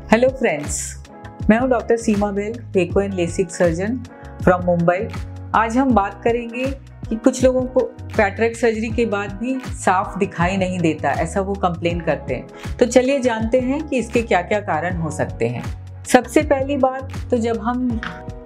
Hello friends, मैं हूं doctor Seema Behl, phaco and LASIK surgeon from Mumbai. आज हम बात करेंगे कि कुछ लोगों को कैटरेक्ट सर्जरी के बाद भी साफ दिखाई नहीं देता, ऐसा वो कंप्लेन करते हैं। तो चलिए जानते हैं कि इसके क्या क्या कारण हो सकते हैं। सबसे पहली बात, तो जब हम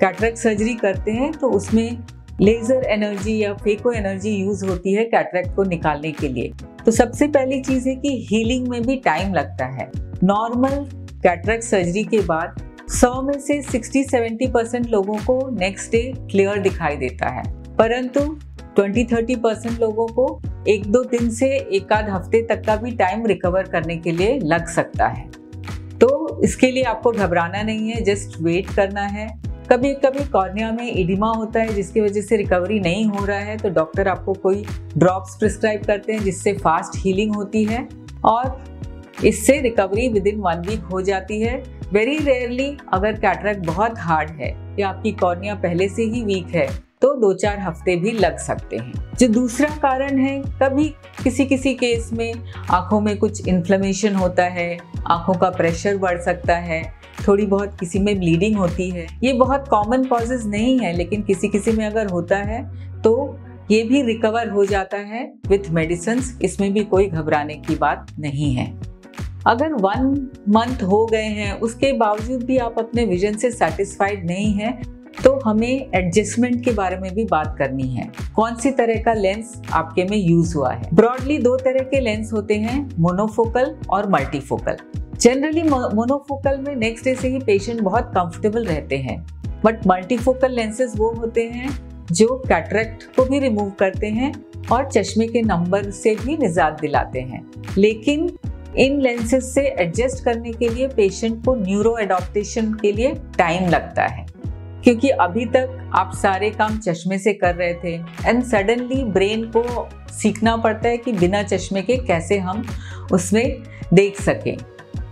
कैटरेक्ट सर्जरी करते हैं तो उसमें लेज़र एनर्जी या फेको एनर्जी यूज़ होती है कैटरेक्ट को निकालने के लिए। तो सबसे पहली चीज़ है कि हीलिंग में भी टाइम लगता है। नॉर्मल कैटरेक्ट सर्जरी के बाद 100 में से 60-70% लोगों को नेक्स्ट डे क्लियर दिखाई देता है, परंतु 20-30% लोगों को 1-2 दिन से एक आध हफ्ते तक का भी टाइम रिकवर करने के लिए लग सकता है। तो इसके लिए आपको घबराना नहीं है, जस्ट वेट करना है। कभी कभी कॉर्निया में एडिमा होता है जिसकी वजह से रिकवरी नहीं हो रहा है, तो डॉक्टर आपको कोई ड्रॉप्स प्रिस्क्राइब करते हैं जिससे फास्ट हीलिंग होती है और इससे रिकवरी विद इन 1 वीक हो जाती है। वेरी रेयरली अगर कैटरेक्ट बहुत हार्ड है या आपकी कॉर्निया पहले से ही वीक है तो 2-4 हफ्ते भी लग सकते हैं। जो दूसरा कारण है, कभी किसी केस में आंखों में कुछ इन्फ्लेमेशन होता है, आंखों का प्रेशर बढ़ सकता है, थोड़ी बहुत किसी में ब्लीडिंग होती है। ये बहुत कॉमन कॉजेज नहीं है, लेकिन किसी में अगर होता है तो ये भी रिकवर हो जाता है विथ मेडिसिन्स। इसमें भी कोई घबराने की बात नहीं है। अगर 1 मंथ हो गए हैं उसके बावजूद भी आप अपने विजन से सेटिस्फाइड नहीं हैं, तो हमें एडजस्टमेंट के बारे में भी बात करनी है। कौन सी तरह का लेंस आपके में यूज हुआ है। ब्रॉडली 2 तरह के लेंस होते हैं, मोनोफोकल और मल्टीफोकल। जनरली मोनोफोकल में नेक्स्ट डे से ही पेशेंट बहुत कंफर्टेबल रहते हैं, बट मल्टीफोकल लेंसेज वो होते हैं जो कैटरेक्ट को भी रिमूव करते हैं और चश्मे के नंबर से भी निजात दिलाते हैं। लेकिन इन लेंसेज से एडजस्ट करने के लिए पेशेंट को न्यूरो एडॉप्टेशन के लिए टाइम लगता है, क्योंकि अभी तक आप सारे काम चश्मे से कर रहे थे एंड सडनली ब्रेन को सीखना पड़ता है कि बिना चश्मे के कैसे हम उसमें देख सकें।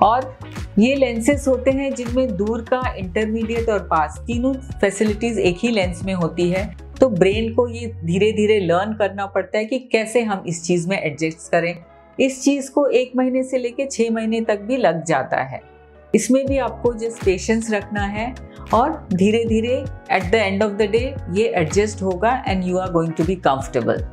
और ये लेंसेज होते हैं जिनमें दूर का, इंटरमीडिएट और पास तीनों फैसिलिटीज एक ही लेंस में होती है। तो ब्रेन को ये धीरे धीरे लर्न करना पड़ता है कि कैसे हम इस चीज़ में एडजस्ट करें। इस चीज़ को 1 महीने से लेकर 6 महीने तक भी लग जाता है। इसमें भी आपको जस्ट पेशेंस रखना है और धीरे धीरे at the end of the day ये एडजस्ट होगा and you are going to be comfortable.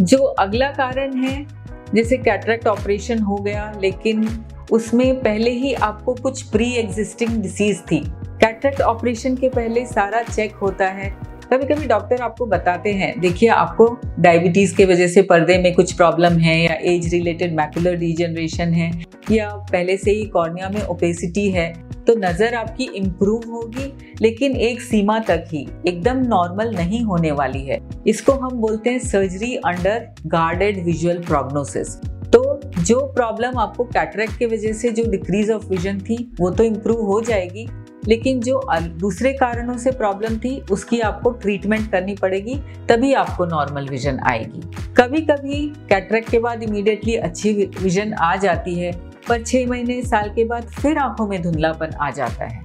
जो अगला कारण है, जैसे कैटरेक्ट ऑपरेशन हो गया लेकिन उसमें पहले ही आपको कुछ प्री एग्जिस्टिंग डिसीज थी। कैटरेक्ट ऑपरेशन के पहले सारा चेक होता है। कभी कभी डॉक्टर आपको बताते हैं, देखिए आपको डायबिटीज़ के वजह से पर्दे में कुछ प्रॉब्लम है, या एज रिलेटेड मैकुलर डिजेनरेशन है, या पहले से ही कॉर्निया में ओपेसिटी है, तो नज़र आपकी इम्प्रूव होगी, लेकिन एक सीमा तक ही, एकदम नॉर्मल नहीं होने वाली है। इसको हम बोलते हैं surgery under guarded visual prognosis. तो जो प्रॉब्लम आपको कैटरेक्ट के वजह से जो डिक्रीज ऑफ विजन थी वो तो इम्प्रूव हो जाएगी, लेकिन जो दूसरे कारणों से प्रॉब्लम थी उसकी आपको ट्रीटमेंट करनी पड़ेगी, तभी आपको नॉर्मल विजन आएगी। कभी कभी कैटरेक्ट के बाद इमीडिएटली अच्छी विजन आ जाती है, पर 6 महीने साल के बाद फिर आंखों में धुंधलापन आ जाता है।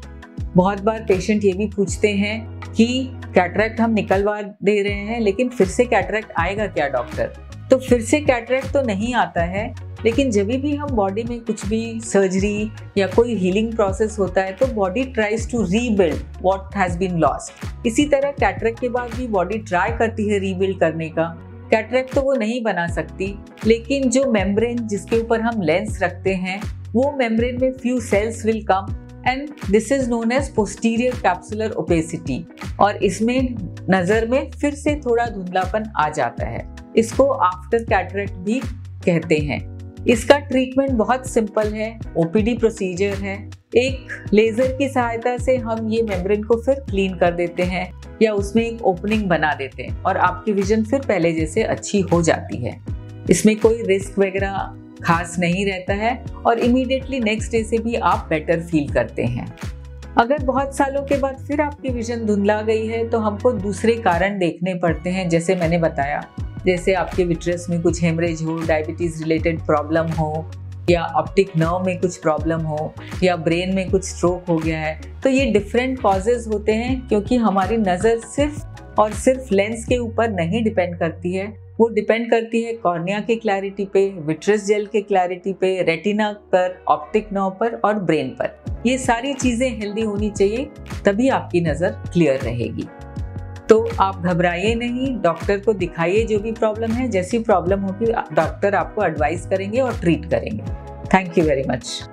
बहुत बार पेशेंट ये भी पूछते हैं कि कैटरेक्ट हम निकलवा दे रहे हैं लेकिन फिर से कैटरेक्ट आएगा क्या डॉक्टर। तो फिर से कैटरेक्ट तो नहीं आता है, लेकिन जब भी हम बॉडी में कुछ भी सर्जरी या कोई हीलिंग प्रोसेस होता है तो body tries to rebuild what has been lost. इसी तरह कैटरेक्ट के बाद भी बॉडी ट्राई करती है रीबिल्ड करने का। कैटरेक्ट तो वो नहीं बना सकती, लेकिन जो मेम्ब्रेन जिसके ऊपर हम लेंस रखते हैं वो मेम्ब्रेन में few cells will come and this is known as posterior capsular opacity, और इसमें नज़र में फिर से थोड़ा धुंधलापन आ जाता है। इसको आफ्टर कैटरेक्ट भी कहते हैं। इसका ट्रीटमेंट बहुत सिंपल है, ओपीडी प्रोसीजर है। एक लेज़र की सहायता से हम ये मेम्ब्रेन को फिर क्लीन कर देते हैं या उसमें एक ओपनिंग बना देते हैं और आपकी विजन फिर पहले जैसे अच्छी हो जाती है। इसमें कोई रिस्क वगैरह खास नहीं रहता है और इमीडिएटली नेक्स्ट डे से भी आप बेटर फील करते हैं। अगर बहुत सालों के बाद फिर आपकी विजन धुंधला गई है तो हमको दूसरे कारण देखने पड़ते हैं, जैसे मैंने बताया, जैसे आपके विट्रस में कुछ हेमरेज हो, डायबिटीज़ रिलेटेड प्रॉब्लम हो, या ऑप्टिक नर्व में कुछ प्रॉब्लम हो, या ब्रेन में कुछ स्ट्रोक हो गया है। तो ये डिफरेंट कॉजेज होते हैं, क्योंकि हमारी नज़र सिर्फ और सिर्फ लेंस के ऊपर नहीं डिपेंड करती है, वो डिपेंड करती है कॉर्निया के क्लैरिटी पे, विट्रस जेल के क्लैरिटी पे, रेटिना पर, ऑप्टिक नर्व पर और ब्रेन पर। ये सारी चीज़ें हेल्दी होनी चाहिए, तभी आपकी नज़र क्लियर रहेगी। तो आप घबराइए नहीं, डॉक्टर को दिखाइए जो भी प्रॉब्लम है। जैसी प्रॉब्लम होगी डॉक्टर आपको एडवाइस करेंगे और ट्रीट करेंगे। Thank you very much.